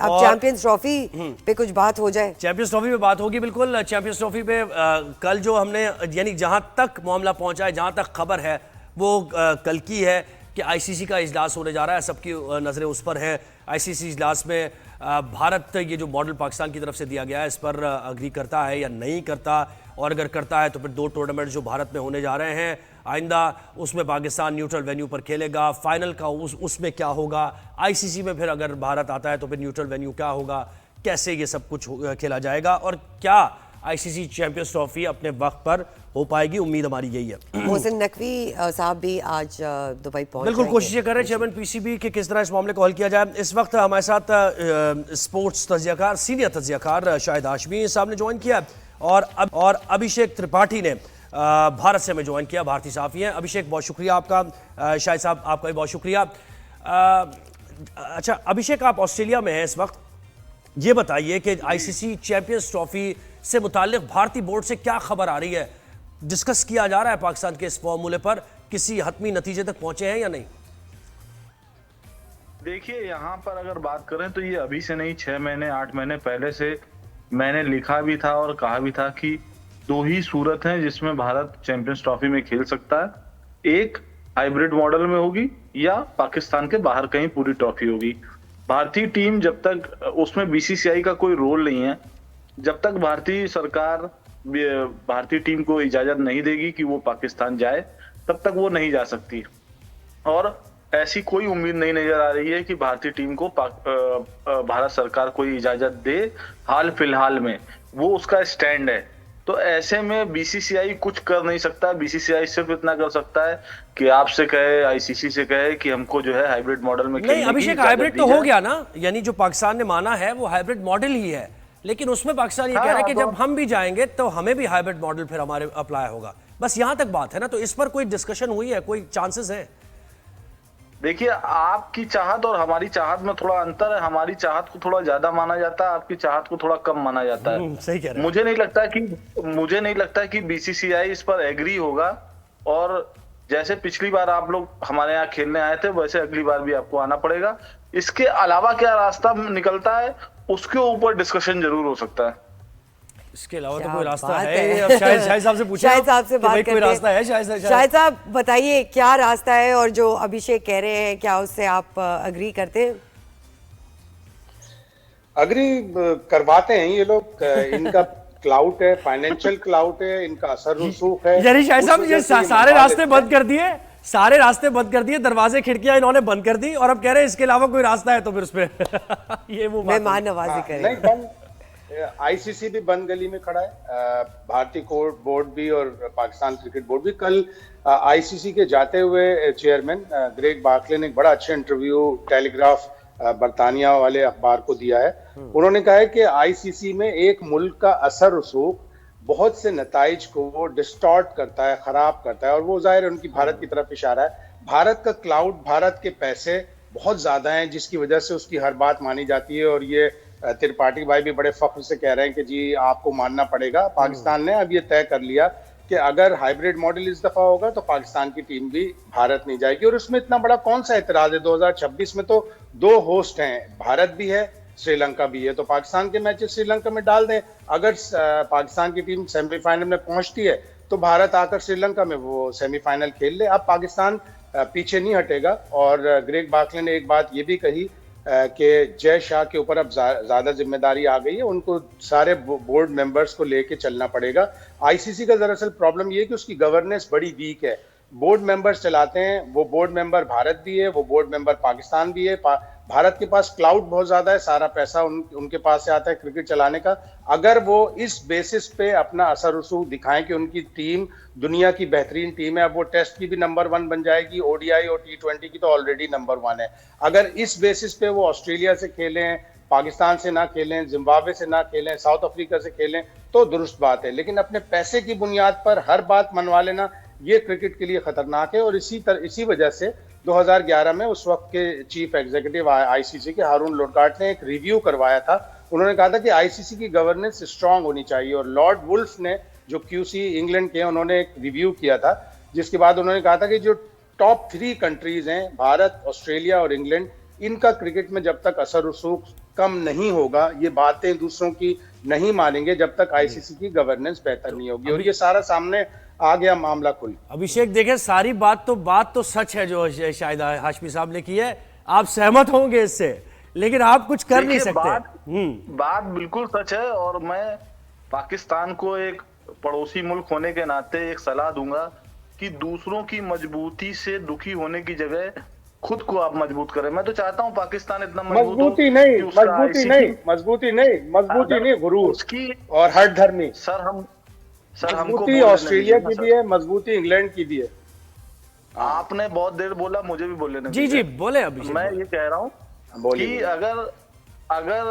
अब champions trophy पे कुछ बात हो जाए। चैंपियंस ट्रॉफी पे बात होगी, बिल्कुल। चैंपियंस ट्रॉफी पे कल जो हमने, यानी जहां तक मामला पहुंचा है, जहां तक खबर है वो कल की है कि आईसीसी का इजलास होने जा रहा है। सबकी नजरें उस पर हैं। आईसीसी इजलास में भारत, ये जो मॉडल पाकिस्तान की तरफ से दिया गया है, इस पर अग्री करता है या नहीं करता, और अगर करता है तो फिर 2 टूर्नामेंट जो भारत में होने जा रहे हैं आइंदा, उसमें पाकिस्तान न्यूट्रल वेन्यू पर खेलेगा। फाइनल का उसमें क्या होगा, आईसीसी में फिर अगर भारत आता है तो फिर न्यूट्रल वेन्यू क्या होगा, कैसे ये सब कुछ खेला जाएगा, और क्या आईसीसी चैंपियंस ट्रॉफी अपने वक्त पर हो पाएगी, उम्मीद हमारी यही है। मोहसिन नकवी साहब भी आज दुबई पहुंच बिल्कुल कोशिश ये कर रहे हैं चेयरमैन पीसीबी कि किस तरह इस मामले को हल किया जाए। इस वक्त हमारे साथ स्पोर्ट्स तज्जियाकार, सीनियर तज्जियाकार शाहिद हाशमी साहब ने ज्वाइन किया, और अभिषेक त्रिपाठी ने भारत से हमें ज्वाइन किया, भारतीय साफी हैं। अभिषेक, बहुत शुक्रिया आपका। शाहिद साहब, आपका भी बहुत शुक्रिया। अच्छा अभिषेक, आप ऑस्ट्रेलिया में हैं इस वक्त, ये बताइए कि आईसीसी चैंपियंस ट्रॉफी से मुताल्लिक भारतीय बोर्ड से क्या खबर आ रही है? डिस्कस किया जा रहा है पाकिस्तान के इस फॉर्मूले पर, किसी हतमी नतीजे तक पहुंचे हैं या नहीं? देखिए, यहाँ पर अगर बात करें तो ये अभी से नहीं, 6 महीने 8 महीने पहले से मैंने लिखा भी था और कहा भी था कि 2 ही सूरत हैं जिसमें भारत चैंपियंस ट्रॉफी में खेल सकता है। एक हाइब्रिड मॉडल में होगी, या पाकिस्तान के बाहर कहीं पूरी ट्रॉफी होगी। भारतीय टीम, जब तक उसमें बीसीसीआई का कोई रोल नहीं है, जब तक भारतीय सरकार भारतीय टीम को इजाजत नहीं देगी कि वो पाकिस्तान जाए, तब तक वो नहीं जा सकती। और ऐसी कोई उम्मीद नहीं नजर आ रही है कि भारतीय टीम को भारत सरकार कोई इजाजत दे हाल फिलहाल में। वो उसका स्टैंड है। तो ऐसे में बीसीसीआई कुछ कर नहीं सकता। बीसीसीआई सिर्फ इतना कर सकता है कि आपसे कहे, आईसीसी से कहे कि हमको जो है हाइब्रिड मॉडल में नहीं अभिषेक, हाइब्रिड तो हो गया ना, यानी जो पाकिस्तान ने माना है वो हाइब्रिड मॉडल ही है, लेकिन उसमें पाकिस्तान ये कह रहा है कि जब हम भी जाएंगे तो हमें भी हाइब्रिड मॉडल फिर हमारे अप्लाई होगा। बस यहां तक बात है ना, तो इस पर कोई डिस्कशन हुई है, कोई चांसेस है? देखिए, आपकी चाहत और हमारी चाहत में थोड़ा अंतर है। हमारी चाहत को थोड़ा ज्यादा माना जाता है, आपकी चाहत को थोड़ा कम माना जाता है। सही कह रहे हैं। मुझे नहीं लगता कि बीसीसीआई इस पर एग्री होगा। और जैसे पिछली बार आप लोग हमारे यहाँ खेलने आए थे, वैसे अगली बार भी आपको आना पड़ेगा। इसके अलावा क्या रास्ता निकलता है, उसके ऊपर डिस्कशन जरूर हो सकता है। इसके अलावा तो कोई रास्ता है? अब शाहिद साहब से पूछा, शाहिद साहब से बात करते हैं। कोई रास्ता है? शाहिद साहब बताइए क्या रास्ता है, और जो अभिषेक कह रहे हैं क्या उससे आप अग्री करते हैं? अग्री करवाते हैं ये लोग। इनका क्लाउड है, फाइनेंशियल क्लाउड है, इनका असर रसूख है। यानी शाहिद साहब ये सारे रास्ते बंद कर दिए, सारे रास्ते बंद कर दिए, दरवाजे खिड़कियां इन्होंने बंद कर दी, और अब कह रहे हैं इसके अलावा कोई रास्ता है तो फिर उसपे ये वो मेहमान नवाजी करें। आईसीसी भी बंद गली में खड़ा है, भारतीय कोर्ट बोर्ड भी और पाकिस्तान क्रिकेट बोर्ड भी। कल आईसीसी के जाते हुए चेयरमैन ग्रेग बार्कले ने एक बड़ा अच्छा इंटरव्यू टेलीग्राफ बरतानिया वाले अखबार को दिया है। उन्होंने कहा है कि आईसीसी में एक मुल्क का असर रसूख बहुत से नताइज को वो डिस्टॉर्ट करता है, खराब करता है, और वो जाहिर है उनकी भारत की तरफ इशारा है। भारत का क्लाउड, भारत के पैसे बहुत ज्यादा हैं, जिसकी वजह से उसकी हर बात मानी जाती है। और ये त्रिपाठी भाई भी बड़े फख्र से कह रहे हैं कि जी आपको मानना पड़ेगा। पाकिस्तान ने अब ये तय कर लिया कि अगर हाइब्रिड मॉडल इस दफा होगा तो पाकिस्तान की टीम भी भारत नहीं जाएगी। और उसमें इतना बड़ा कौन सा एतराज है? 2026 में तो 2 होस्ट हैं, भारत भी है, श्रीलंका भी है, तो पाकिस्तान के मैचेस श्रीलंका में डाल दें। अगर पाकिस्तान की टीम सेमीफाइनल में पहुंचती है तो भारत आकर श्रीलंका में वो सेमीफाइनल खेल ले। अब पाकिस्तान पीछे नहीं हटेगा। और ग्रेग बार्कले ने एक बात ये भी कही कि जय शाह के ऊपर अब ज्यादा जिम्मेदारी आ गई है, उनको सारे बोर्ड मेंबर्स को लेके चलना पड़ेगा। आईसीसी का दरअसल प्रॉब्लम ये है कि उसकी गवर्नेंस बड़ी वीक है। बोर्ड मेंबर्स चलाते हैं, वो बोर्ड मेंबर भारत भी है, वो बोर्ड मेंबर पाकिस्तान भी है। भारत के पास क्लाउड बहुत ज्यादा है, सारा पैसा उनके पास से आता है क्रिकेट चलाने का। अगर वो इस बेसिस पे अपना असर रसूख दिखाएं कि उनकी टीम दुनिया की बेहतरीन टीम है, अब वो टेस्ट की भी नंबर 1 बन जाएगी, ओडीआई और T20 की तो ऑलरेडी नंबर 1 है। अगर इस बेसिस पे वो ऑस्ट्रेलिया से खेलें, पाकिस्तान से ना खेलें, जिम्बाब्वे से ना खेलें, साउथ अफ्रीका से खेलें, तो दुरुस्त बात है। लेकिन अपने पैसे की बुनियाद पर हर बात मनवा लेना, ये क्रिकेट के लिए खतरनाक है। और इसी वजह से 2011 में उस वक्त के चीफ एग्जीक्यूटिव आईसीसी के हारून लोरकाट ने एक रिव्यू करवाया था। उन्होंने कहा था कि आईसीसी की गवर्नेंस स्ट्रांग होनी चाहिए। और लॉर्ड वुल्फ ने, जो क्यूसी इंग्लैंड के, उन्होंने एक रिव्यू किया था, जिसके बाद उन्होंने कहा था कि जो टॉप 3 कंट्रीज हैं, भारत, ऑस्ट्रेलिया और इंग्लैंड, इनका क्रिकेट में जब तक असर रसूख कम नहीं होगा, ये बातें दूसरों की नहीं मानेंगे जब तक आईसीसी की गवर्नेंस बेहतर नहीं होगी। और ये सारा सामने आ गया मामला खुल। अभिषेक देखें, सारी बात तो सच है जो शायद हाशमी साहब ने की है, आप सहमत होंगे इससे, लेकिन आप कुछ कर नहीं सकते। बात बिल्कुल सच है। और मैं पाकिस्तान को एक पड़ोसी मुल्क होने के नाते एक सलाह दूंगा कि दूसरों की मजबूती से दुखी होने की जगह खुद को आप मजबूत करें। मैं तो चाहता हूं पाकिस्तान इतना मजबूती नहीं, गुरूर उसकी और हर धर्मी। सर हमको मजबूती ऑस्ट्रेलिया की भी है, मजबूती इंग्लैंड की भी है। आपने बहुत देर बोला, मुझे भी बोल लेना। जी बोले अभिषेक। मैं ये कह रहा हूं कि अगर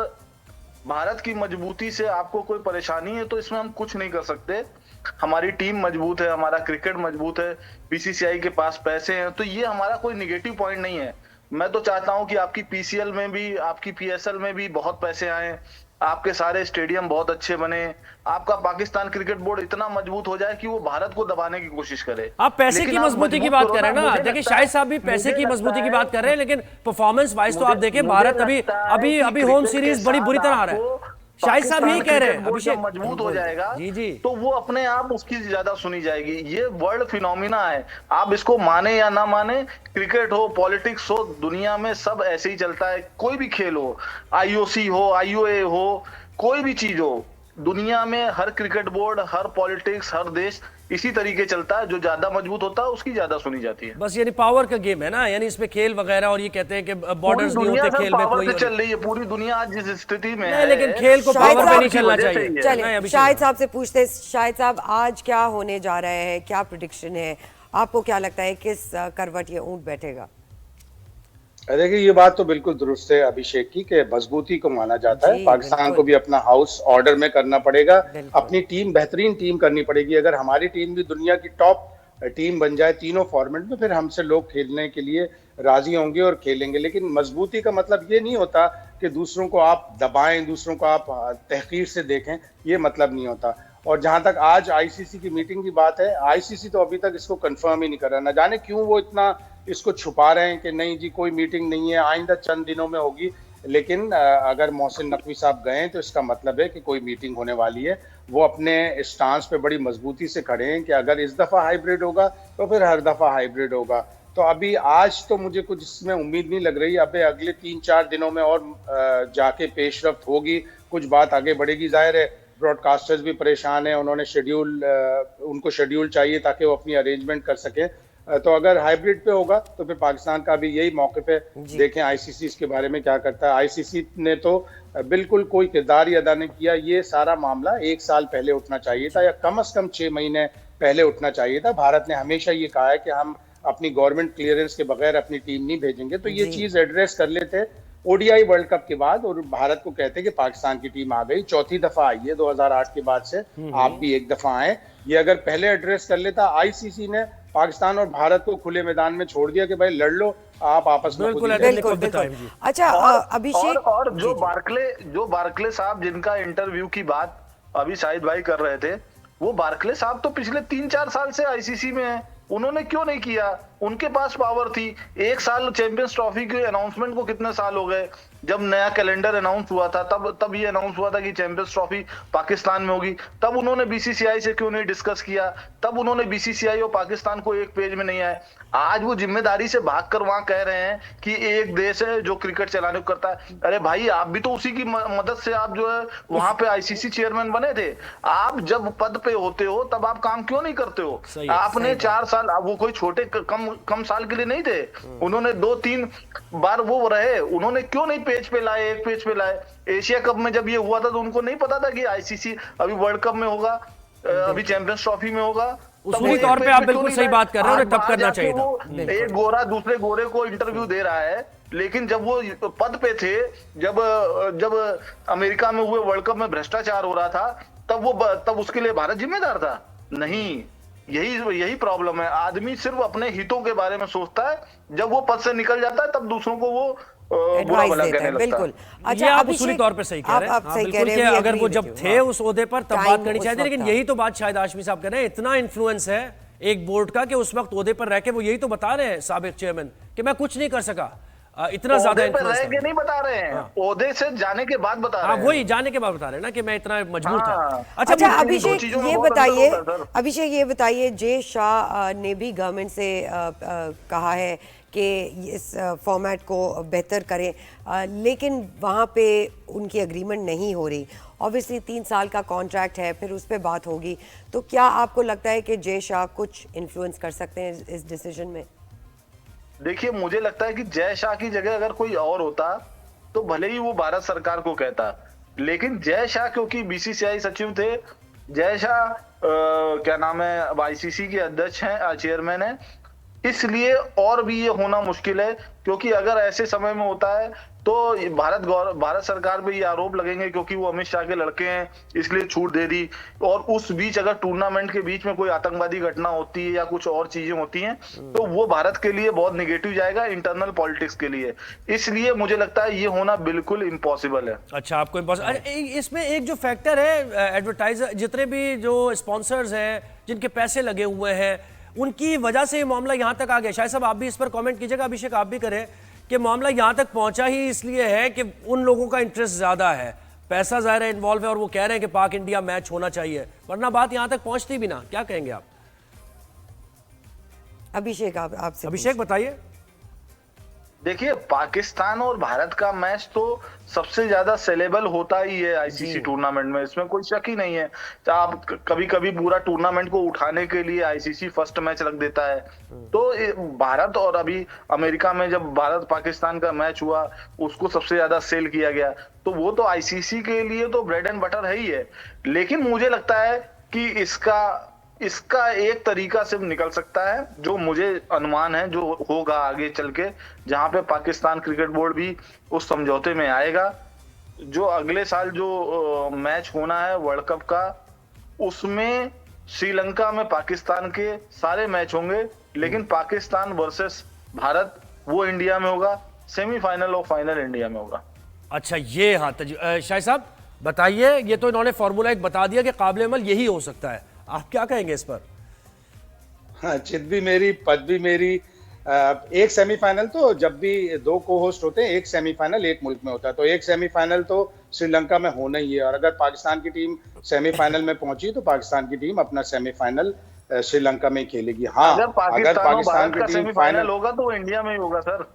भारत की मजबूती से आपको कोई परेशानी है तो इसमें हम कुछ नहीं कर सकते। हमारी टीम मजबूत है, हमारा क्रिकेट मजबूत है, बीसीसीआई के पास पैसे हैं, तो ये हमारा कोई निगेटिव पॉइंट नहीं है। मैं तो चाहता हूं कि आपकी पीसीएल में भी, आपकी पीएसएल में भी बहुत पैसे आए, आपके सारे स्टेडियम बहुत अच्छे बने, आपका पाकिस्तान क्रिकेट बोर्ड इतना मजबूत हो जाए कि वो भारत को दबाने की कोशिश करे। आप पैसे की मजबूती की बात कर रहे हैं ना, देखिए शाहिद साहब भी पैसे की मजबूती की बात कर रहे हैं, लेकिन परफॉर्मेंस वाइज तो आप देखें भारत अभी होम सीरीज बड़ी बुरी तरह आ रहा है। शाहिद साहब यही कह रहे हैं अभिषेक, मजबूत हो जाएगा जी तो वो अपने आप उसकी ज्यादा सुनी जाएगी। ये वर्ल्ड फिनोमिना है, आप इसको माने या ना माने, क्रिकेट हो, पॉलिटिक्स हो, दुनिया में सब ऐसे ही चलता है। कोई भी खेल हो, आईओसी हो, आईओए हो, कोई भी चीज हो, दुनिया में हर क्रिकेट बोर्ड, हर पॉलिटिक्स, हर देश इसी तरीके चलता है। जो ज्यादा मजबूत होता है उसकी ज्यादा सुनी जाती है। बस यानी पावर का गेम है ना, यानी इसमें खेल वगैरह, और ये कहते हैं कि बॉर्डर्स नहीं होते खेल में, कोई चल रही है पूरी दुनिया आज जिस स्थिति में है, लेकिन खेल को पावर पे नहीं चलना चाहिए। चलिए शाहिद साहब से पूछते हैं, शाहिद साहब आज क्या होने जा रहा है, क्या प्रेडिक्शन है, आपको क्या लगता है किस करवट ये ऊंट बैठेगा? देखिए, ये बात तो बिल्कुल दुरुस्त है अभिषेक की कि मजबूती को माना जाता है। पाकिस्तान को भी अपना हाउस ऑर्डर में करना पड़ेगा, अपनी टीम बेहतरीन टीम करनी पड़ेगी। अगर हमारी टीम भी दुनिया की टॉप टीम बन जाए तीनों फॉर्मेट में, फिर हमसे लोग खेलने के लिए राजी होंगे और खेलेंगे। लेकिन मजबूती का मतलब ये नहीं होता कि दूसरों को आप दबाएं, दूसरों को आप तहकीर से देखें, ये मतलब नहीं होता। और जहां तक आज आईसीसी की मीटिंग की बात है, आईसीसी तो अभी तक इसको कंफर्म ही नहीं कर रहा। ना जाने क्यों वो इतना इसको छुपा रहे हैं कि नहीं जी कोई मीटिंग नहीं है, आइंदा चंद दिनों में होगी। लेकिन अगर मोहसिन नकवी साहब गए तो इसका मतलब है कि कोई मीटिंग होने वाली है। वो अपने स्टांस पे बड़ी मजबूती से खड़े हैं कि अगर इस दफा हाइब्रिड होगा तो फिर हर दफा हाइब्रिड होगा। तो अभी आज तो मुझे कुछ इसमें उम्मीद नहीं लग रही। अभी अगले 3-4 दिनों में और जाके पेशरफ्त होगी, कुछ बात आगे बढ़ेगी। जाहिर है ब्रॉडकास्टर्स भी परेशान हैं, उन्होंने उनको शेड्यूल चाहिए ताकि वो अपनी अरेंजमेंट कर सके। तो अगर हाइब्रिड पे होगा तो फिर पाकिस्तान का भी यही मौक़िफ़ है। देखें आईसीसी इसके बारे में क्या करता है। आईसीसी ने तो बिल्कुल कोई किरदार ही अदा नहीं किया। ये सारा मामला 1 साल पहले उठना चाहिए था, या कम से कम 6 महीने पहले उठना चाहिए था। भारत ने हमेशा ये कहा है कि हम अपनी गवर्नमेंट क्लियरेंस के बगैर अपनी टीम नहीं भेजेंगे। तो ये चीज एड्रेस कर लेते ओडीआई वर्ल्ड कप के बाद, और भारत को कहते कि पाकिस्तान की टीम आ गई, चौथी दफा आई है 2008 के बाद से, आप भी एक दफा आए। ये अगर पहले एड्रेस कर लेता, आईसीसी ने पाकिस्तान और भारत को खुले मैदान में छोड़ दिया कि भाई लड़ लो आप आपस में। बिल्कुल। अच्छा अभिषेक, और जो बार्कले साहब जिनका इंटरव्यू की बात अभी शाहिद भाई कर रहे थे, वो बार्कले साहब तो पिछले 3-4 साल से आईसीसी में है। उन्होंने क्यों नहीं किया? उनके पास पावर थी। 1 साल चैंपियंस ट्रॉफी के अनाउंसमेंट को कितने साल हो गए? जब नया कैलेंडर अनाउंस हुआ था तब ये अनाउंस हुआ था कि चैंपियंस ट्रॉफी पाकिस्तान में होगी। तब उन्होंने बीसीसीआई से क्यों नहीं डिस्कस किया? तब उन्होंने बीसीसीआई और पाकिस्तान को एक पेज में नहीं आए। आज वो जिम्मेदारी से भागकर वहां कह रहे हैं कि एक देश है जो क्रिकेट चलाने को करता है। अरे भाई, आप भी तो उसी की मदद से आप जो है वहां पे आईसीसी चेयरमैन बने थे। आप जब पद पे होते हो तब आप काम क्यों नहीं करते हो? आपने 4 साल, वो कोई छोटे कम साल के लिए नहीं थे। उन्होंने 2-3 बार वो रहे, उन्होंने क्यों नहीं पेज पे लाए, एक पेज पे लाए? एशिया कप में जब ये हुआ था तो उनको नहीं पता था कि आईसीसी अभी वर्ल्ड कप में होगा, अभी चैंपियंस ट्रॉफी में होगा। उसूली तौर पे आप बिल्कुल सही बात कर रहे हो, तब करना चाहिए था। एक गोरा दूसरे गोरे को इंटरव्यू दे रहा है, लेकिन जब वो पद पे थे, जब अमेरिका में हुए वर्ल्ड कप में भ्रष्टाचार हो रहा था, तब उसके लिए भारत जिम्मेदार था? नहीं। यही प्रॉब्लम है। आदमी सिर्फ अपने हितों के बारे में सोचता है, जब वो पद से निकल जाता है तब दूसरों को वो बुरा भला कहने लगता है। बिल्कुल। अच्छा, आप उसूली तौर पे सही कह रहे हैं। बिल्कुल कि अगर वो जब थे उस ओहदे पर तब बात करनी चाहिए, लेकिन यही तो बात शायद हाशमी साहब कह रहे हैं, इतना इन्फ्लुएंस है एक बोर्ड का कि उस वक्त ओहदे पर रह के वो यही तो बता रहे हैं साबिक चेयरमैन कि मैं कुछ नहीं कर सका। इतना ज्यादा ओहदे पे इन्फ्लुएंस रह था। के नहीं बता रहे हैं, ओहदे से जाने के बाद बता हाँ रहे हैं। वही जाने के बाद बता रहे हैं ना कि मैं इतना मजबूर था। हाँ। अच्छा अच्छा इन दो अभिषेक चीजों में ये बहुत अंतर बताइए, होता है, सर। अभिषेक ये बताइए, जय शाह ने भी गवर्नमेंट से कहा है कि इस फॉर्मेट को बेहतर करें, लेकिन वहाँ पे उनकी एग्रीमेंट नहीं हो रही। ऑब्वियसली 3 साल का कॉन्ट्रैक्ट है, फिर उस पर बात होगी। तो क्या आपको लगता है कि जय शाह कुछ इन्फ्लुएंस कर सकते हैं इस डिसीजन में? देखिए, मुझे लगता है कि जय शाह की जगह अगर कोई और होता तो भले ही वो भारत सरकार को कहता, लेकिन जय शाह क्योंकि बीसीसीआई सचिव थे, जय शाह क्या नाम है, अब आईसीसी के अध्यक्ष हैं, चेयरमैन है, इसलिए और भी ये होना मुश्किल है। क्योंकि अगर ऐसे समय में होता है तो भारत सरकार पे ये आरोप लगेंगे क्योंकि वो अमित शाह के लड़के हैं इसलिए छूट दे दी, और उस बीच अगर टूर्नामेंट के बीच में कोई आतंकवादी घटना होती है या कुछ और चीजें होती हैं तो वो भारत के लिए बहुत निगेटिव जाएगा इंटरनल पॉलिटिक्स के लिए। इसलिए मुझे लगता है ये होना बिल्कुल इम्पॉसिबल है। अच्छा, आपको इसमें एक जो फैक्टर है, एडवर्टाइजर जितने भी जो स्पॉन्सर्स हैं जिनके पैसे लगे हुए हैं, उनकी वजह से ये मामला यहाँ तक आ गया। शायद साहब आप भी इस पर कमेंट कीजिएगा, अभिषेक आप भी करें कि मामला यहाँ तक पहुंचा ही इसलिए है कि उन लोगों का इंटरेस्ट ज्यादा है, पैसा ज़ाहिर है इन्वॉल्व है, और वो कह रहे हैं कि पाक इंडिया मैच होना चाहिए, वरना बात यहाँ तक पहुंचती भी ना। क्या कहेंगे आप? अभिषेक आपसे अभिषेक बताइए। देखिए, पाकिस्तान और भारत का मैच तो सबसे ज्यादा सेलेबल होता ही है आईसीसी टूर्नामेंट में, इसमें कोई शक ही नहीं है। तो आप कभी कभी पूरा टूर्नामेंट को उठाने के लिए आईसीसी फर्स्ट मैच रख देता है। तो भारत और अभी अमेरिका में जब भारत पाकिस्तान का मैच हुआ उसको सबसे ज्यादा सेल किया गया, तो वो तो आईसीसी के लिए तो ब्रेड एंड बटर है ही है। लेकिन मुझे लगता है कि इसका एक तरीका सिर्फ निकल सकता है, जो मुझे अनुमान है जो होगा आगे चल के, जहां पे पाकिस्तान क्रिकेट बोर्ड भी उस समझौते में आएगा। जो अगले साल जो मैच होना है वर्ल्ड कप का, उसमें श्रीलंका में पाकिस्तान के सारे मैच होंगे, लेकिन पाकिस्तान वर्सेस भारत वो इंडिया में होगा, सेमीफाइनल और फाइनल इंडिया में होगा। अच्छा, ये हाँ शाहिद साहब बताइए, ये तो इन्होंने फॉर्मूला एक बता दिया कि काबिल अमल यही हो सकता है, आप क्या कहेंगे इस पर? हाँ, चित भी मेरी पद भी मेरी। एक सेमीफाइनल तो जब भी दो को होस्ट होते हैं, एक सेमीफाइनल एक मुल्क में होता है, तो एक सेमीफाइनल तो श्रीलंका में होना ही है। और अगर पाकिस्तान की टीम सेमीफाइनल में पहुंची तो पाकिस्तान की टीम अपना सेमीफाइनल श्रीलंका में खेलेगी। हाँ, अगर पाकिस्तान की टीम सेमीफाइनल होगा तो वो इंडिया में ही होगा सर।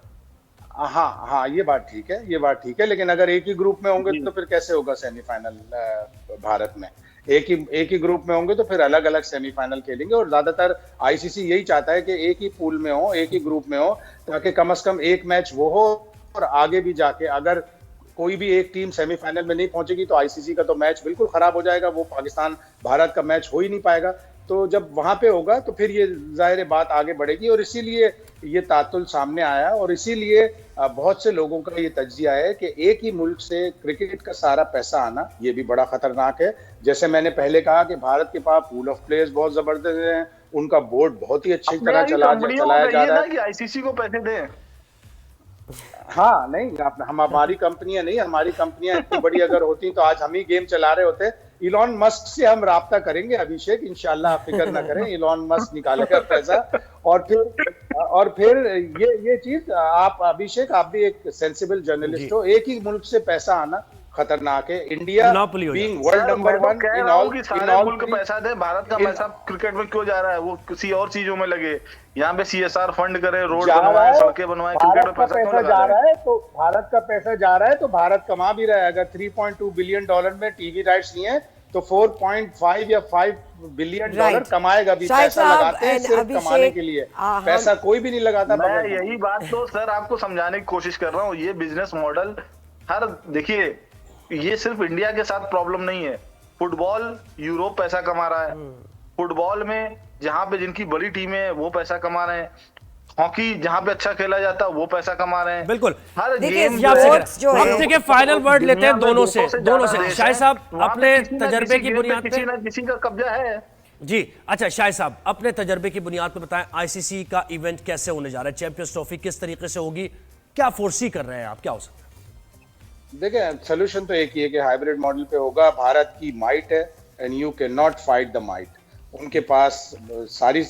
हाँ, ये बात ठीक है, ये बात ठीक है। लेकिन अगर एक ही ग्रुप में होंगे तो फिर कैसे होगा सेमीफाइनल भारत में? एक ही ग्रुप में होंगे तो फिर अलग अलग सेमीफाइनल खेलेंगे। और ज्यादातर आईसीसी यही चाहता है कि एक ही पूल में हो, एक ही ग्रुप में हो, ताकि कम से कम एक मैच वो हो, और आगे भी जाके अगर कोई भी एक टीम सेमीफाइनल में नहीं पहुंचेगी तो आईसीसी का तो मैच बिल्कुल खराब हो जाएगा, वो पाकिस्तान भारत का मैच हो ही नहीं पाएगा। तो जब वहां पे होगा तो फिर ये जाहिर बात आगे बढ़ेगी, और इसीलिए ये तातुल सामने आया। और इसीलिए बहुत से लोगों का ये तज्जिया है कि एक ही मुल्क से क्रिकेट का सारा पैसा आना ये भी बड़ा खतरनाक है। जैसे मैंने पहले कहा कि भारत के पास पूल ऑफ प्लेयर्स बहुत जबरदस्त हैं, उनका बोर्ड बहुत ही अच्छी तरह चलाया जा रहा है कि आईसीसी को पैसे दें। हाँ, नहीं, हमारी कंपनियां नहीं, हमारी कंपनियां इतनी बड़ी अगर होती तो आज हम ही गेम चला रहे होते। इलॉन मस्क से हम राब्ता करेंगे अभिषेक, इंशाल्लाह, आप फिक्र ना करें, इलॉन मस्क निकालेगा पैसा। और फिर ये चीज आप अभिषेक, आप भी एक सेंसिबल जर्नलिस्ट हो, एक ही मुल्क से पैसा आना खतरनाक है। India being world number 1 in all मुल्क पैसा दे, भारत का पैसा क्रिकेट में क्यों जा रहा है? वो किसी और चीजों में लगे, यहाँ पे सीएसआर फंड करे, रोड बनवाए, सड़कें बनवाए, क्रिकेट में पैसा क्यों जा रहा है? तो भारत का पैसा जा रहा है तो भारत कमा भी रहा है। अगर $3.2 बिलियन में टीवी राइट्स नहीं है तो 4.5 या 5 बिलियन डॉलर कमाएगा भी। पैसा लगाते हैं सिर्फ कमाने के लिए, पैसा कोई भी नहीं लगाता। मैं यही बात तो सर आपको समझाने की कोशिश कर रहा हूँ। ये बिजनेस मॉडल देखिए, ये सिर्फ इंडिया के साथ प्रॉब्लम नहीं है। फुटबॉल यूरोप पैसा कमा रहा है, फुटबॉल में जहां पे जिनकी बड़ी टीमें हैं वो पैसा कमा रहे हैं, हॉकी जहां पे अच्छा खेला जाता है वो पैसा कमा रहे हैं। बिल्कुल, हर गेम देखिए फाइनल वर्ड लेते हैं दोनों से। शाहिद साहब अपने तजर्बे की बुनियाद पे, किसी का कब्जा है जी। अच्छा शाहिद साहब, अपने तजर्बे की बुनियाद पे बताएं, आईसीसी का इवेंट कैसे होने जा रहा है? चैंपियंस ट्रॉफी किस तरीके से होगी? क्या फोर्सी कर रहे हैं आप? क्या हो सकता है? देखिए, सोल्यूशन तो एक ही है कि हाइब्रिड मॉडल पे होगा। भारत की माइट है and you can not fight the might. उनके पास सारी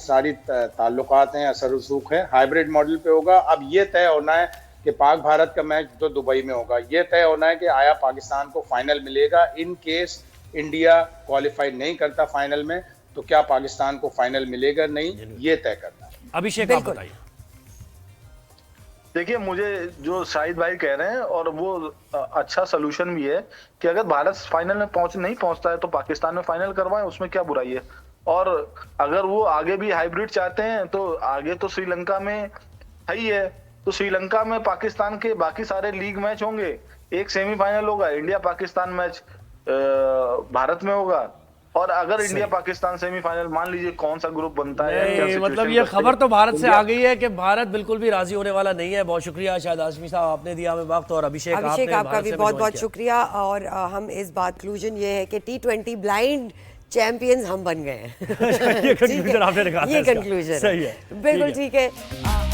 ताल्लुकात हैं, असर रसूख है। हाइब्रिड मॉडल पे होगा। अब ये तय होना है कि पाक भारत का मैच तो दुबई में होगा। ये तय होना है कि आया पाकिस्तान को फाइनल मिलेगा। इन केस इंडिया क्वालिफाई नहीं करता फाइनल में तो क्या पाकिस्तान को फाइनल मिलेगा नहीं, ये तय करना है। अभिषेक आप बिल्कुल। बताइए। देखिए, मुझे जो शाहिद भाई कह रहे हैं और वो अच्छा सोल्यूशन भी है कि अगर भारत फाइनल में नहीं पहुंचता है तो पाकिस्तान में फाइनल करवाएं, उसमें क्या बुराई है। और अगर वो आगे भी हाइब्रिड चाहते हैं तो आगे तो श्रीलंका में है ही है, तो श्रीलंका में पाकिस्तान के बाकी सारे लीग मैच होंगे, एक सेमीफाइनल होगा, इंडिया पाकिस्तान मैच भारत में होगा। और अगर इंडिया पाकिस्तान सेमीफाइनल, मान लीजिए कौन सा ग्रुप बनता है, क्या नहीं, मतलब situation ये बनती है, खबर तो भारत से इंडिया- आ गई है कि भारत बिल्कुल भी राजी होने वाला नहीं है। बहुत शुक्रिया शायद आजमी साहब, आपने दिया हमें वक्त, और अभिषेक अभिषेक आपने आपका भारत भी से बहुत join बहुत किया। शुक्रिया। और हम इस बात कंक्लूजन ये है कि T20 ब्लाइंड चैंपियंस हम बन गए हैं। ये ठीक है? conclusion आपने निकाला ये इसका। कंक्लूजन सही है। बिल्कुल ठीक ठीक है।